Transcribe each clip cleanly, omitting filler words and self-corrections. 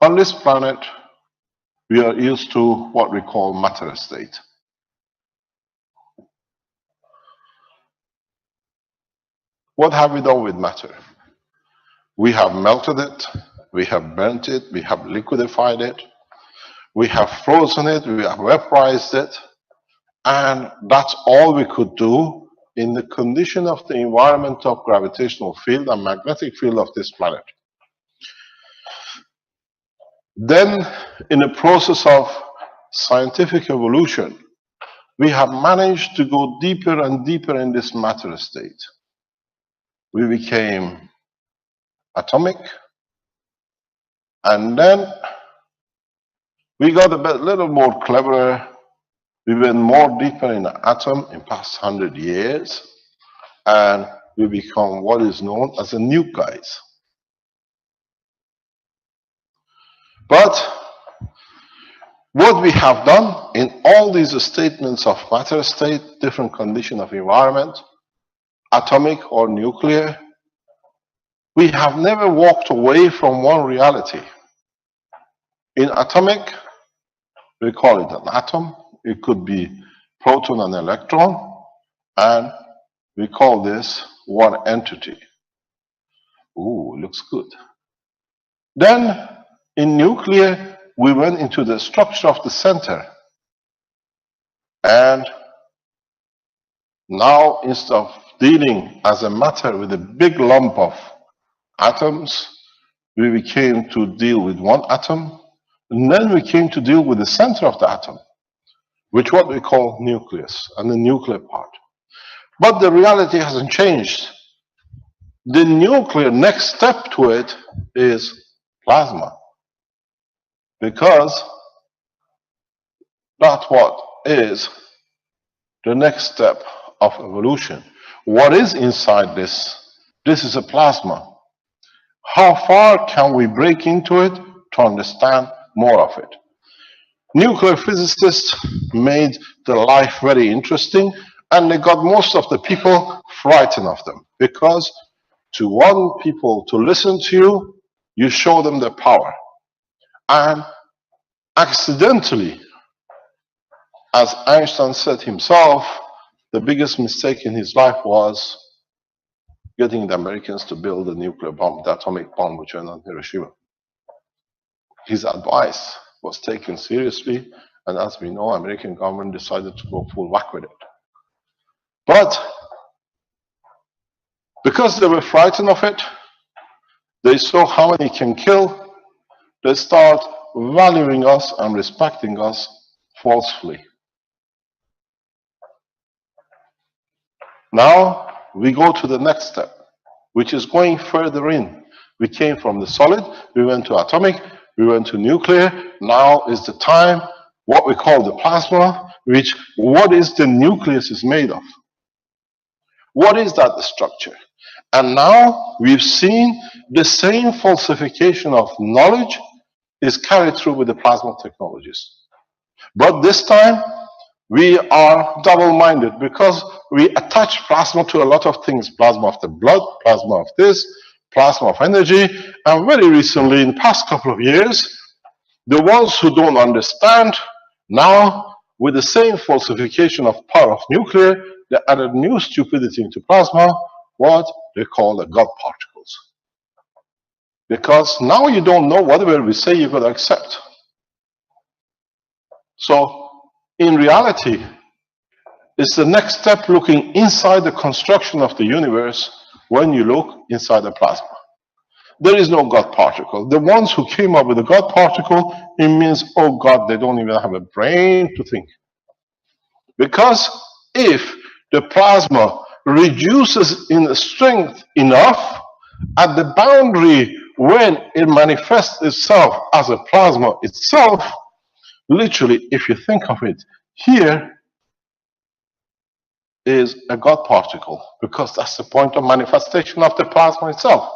On this planet, we are used to what we call matter state. What have we done with matter? We have melted it, we have burnt it, we have liquefied it, we have frozen it, we have vaporized it, and that's all we could do in the condition of the environment of gravitational field and magnetic field of this planet. Then, in the process of scientific evolution, we have managed to go deeper and deeper in this matter state. We became atomic, and then we got little more cleverer. We went more deeper in the atom in past 100 years, and we become what is known as the nucleus. But what we have done in all these statements of matter state, different condition of environment, atomic or nuclear, we have never walked away from one reality. In atomic, we call it an atom. It could be proton and electron, and we call this one entity. Ooh, looks good. Then, in nuclear, we went into the structure of the center. And now, instead of dealing as a matter with a big lump of atoms, we became to deal with one atom, and then we came to deal with the center of the atom, which what we call nucleus and the nuclear part. But the reality hasn't changed. The nuclear next step to it is plasma, because that's what is the next step of evolution. What is inside this? This is a plasma. How far can we break into it to understand more of it? Nuclear physicists made the life very interesting, and they got most of the people frightened of them, because to want people to listen to you, you show them the power. And accidentally, as Einstein said himself, the biggest mistake in his life was getting the Americans to build a nuclear bomb, the atomic bomb, which went on Hiroshima. His advice was taken seriously, and as we know, American government decided to go full whack with it. But because they were frightened of it, they saw how many can kill, they start valuing us and respecting us falsely. Now we go to the next step, which is going further in. We came from the solid, we went to atomic, we went to nuclear. Now is the time, what we call the plasma, which what is the nucleus is made of? What is that structure? And now we've seen the same falsification of knowledge is carried through with the plasma technologies. But this time, we are double-minded, because we attach plasma to a lot of things. Plasma of the blood, plasma of this, plasma of energy, and very recently, in the past couple of years, the ones who don't understand, now, with the same falsification of power of nuclear, they added new stupidity into plasma, what they call the God particles. Because now you don't know whatever we say you're going to accept. So, in reality, it's the next step looking inside the construction of the universe when you look inside the plasma. There is no God particle. The ones who came up with the God particle, it means, oh God, they don't even have a brain to think. Because if the plasma reduces in strength enough, at the boundary when it manifests itself as a plasma itself, literally, if you think of it, here is a God particle, because that's the point of manifestation of the plasma itself.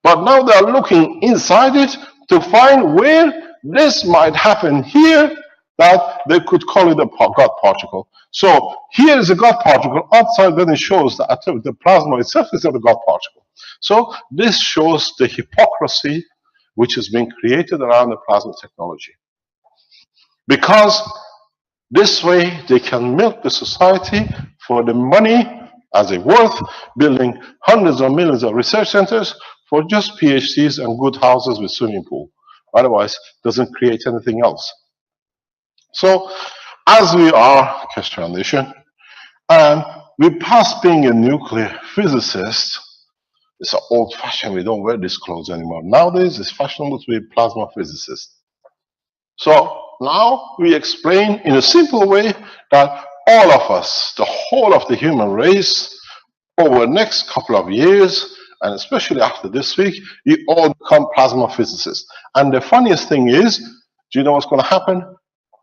But now they are looking inside it to find where this might happen here, that they could call it a God particle. So here is a God particle, outside then it shows that the plasma itself is not a God particle. So this shows the hypocrisy which has been created around the plasma technology. Because this way they can milk the society for the money as a worth, building hundreds of millions of research centers for just PhDs and good houses with swimming pool. Otherwise, doesn't create anything else. So, as we are Keshe Foundation, and we past being a nuclear physicist, it's an old fashioned, we don't wear these clothes anymore. Nowadays, it's fashionable to be a plasma physicist. So now we explain in a simple way that all of us, the whole of the human race, over the next couple of years, and especially after this week, you all become plasma physicists. And the funniest thing is, do you know what's going to happen?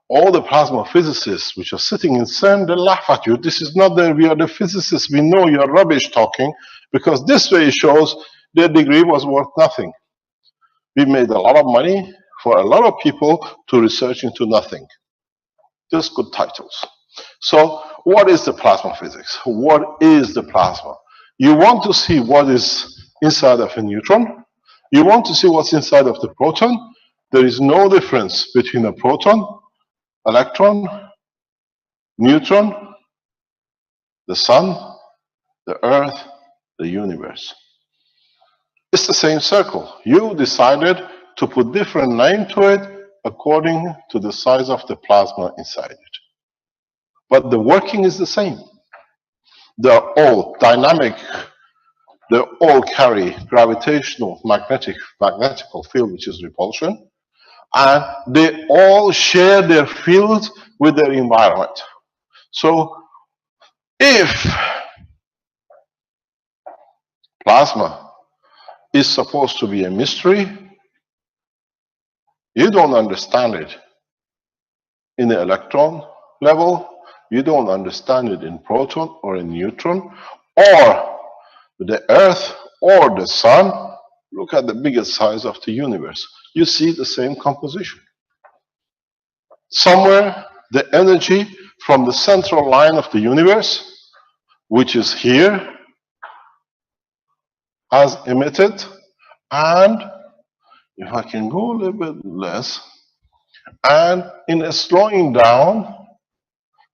All the plasma physicists which are sitting in CERN, they laugh at you. This is not that we are the physicists. We know you're rubbish talking, because this way it shows their degree was worth nothing. We made a lot of money for a lot of people to research into nothing. Just good titles. So what is the plasma physics? What is the plasma? You want to see what is inside of a neutron. You want to see what's inside of the proton. There is no difference between a proton, electron, neutron, the sun, the earth, the universe. It's the same circle. You decided to put different name to it according to the size of the plasma inside it. But the working is the same. They're all dynamic. They all carry gravitational magnetical field, which is repulsion. And they all share their field with their environment. So if plasma is supposed to be a mystery, you don't understand it in the electron level, you don't understand it in proton or in neutron, or the earth or the sun. Look at the biggest size of the universe. You see the same composition. Somewhere, the energy from the central line of the universe, which is here, has emitted, and if I can go a little bit less, and in a slowing down,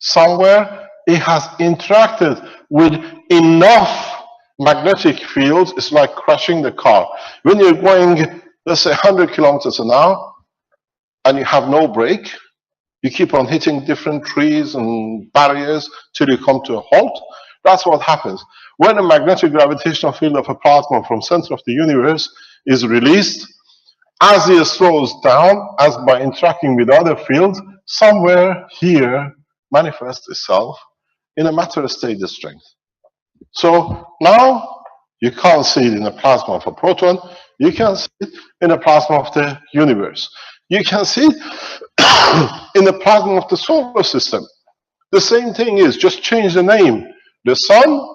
somewhere it has interacted with enough magnetic fields. It's like crashing the car. When you're going, let's say 100 kilometers an hour, and you have no brake, you keep on hitting different trees and barriers till you come to a halt. That's what happens. When a magnetic gravitational field of a plasma from center of the universe is released, as it slows down, as by interacting with other fields, somewhere here manifests itself in a matter state of strength. So now you can't see it in the plasma of a proton, you can see it in the plasma of the universe. You can see it in the plasma of the solar system. The same thing is, just change the name. The sun,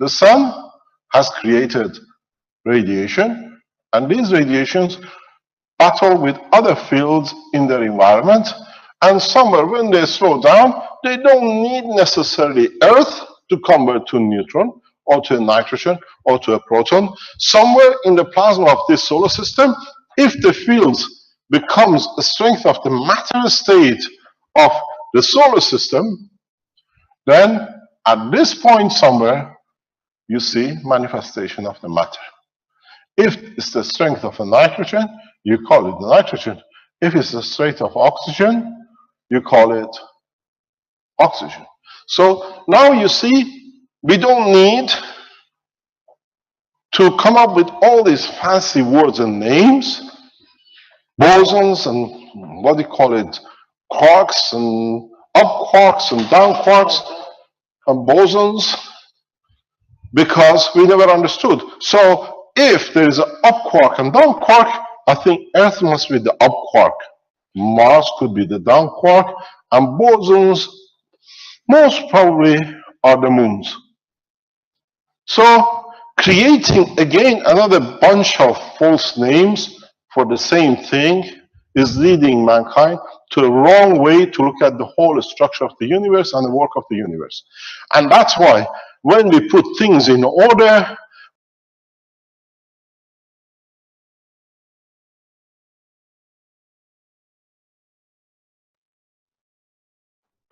the sun has created radiation, and these radiations battle with other fields in their environment, and somewhere when they slow down, they don't need necessarily Earth to convert to a neutron, or to a nitrogen, or to a proton. Somewhere in the plasma of this solar system, if the fields becomes the strength of the matter state of the solar system, then at this point somewhere, you see manifestation of the matter. If it's the strength of a nitrogen, you call it the nitrogen. If it's the strength of oxygen, you call it oxygen. So now you see, we don't need to come up with all these fancy words and names, bosons and what do you call it, quarks and up quarks and down quarks and bosons, because we never understood. So if there is an up quark and down quark, I think Earth must be the up quark, Mars could be the down quark, and bosons most probably are the moons. So creating again another bunch of false names for the same thing is leading mankind to the wrong way to look at the whole structure of the universe and the work of the universe. And that's why when we put things in order,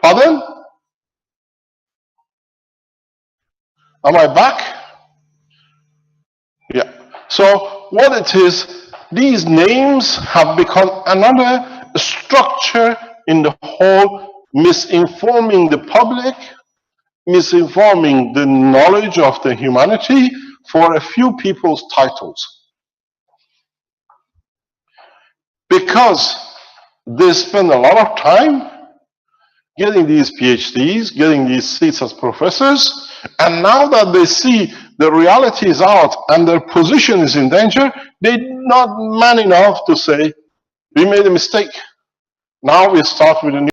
Pardon? Am I back? Yeah. So what it is, these names have become another structure in the whole, misinforming the public, misinforming the knowledge of the humanity for a few people's titles. Because they spend a lot of time getting these PhDs, getting these seats as professors, and now that they see the reality is out and their position is in danger, they're not man enough to say, we made a mistake. Now we start with a new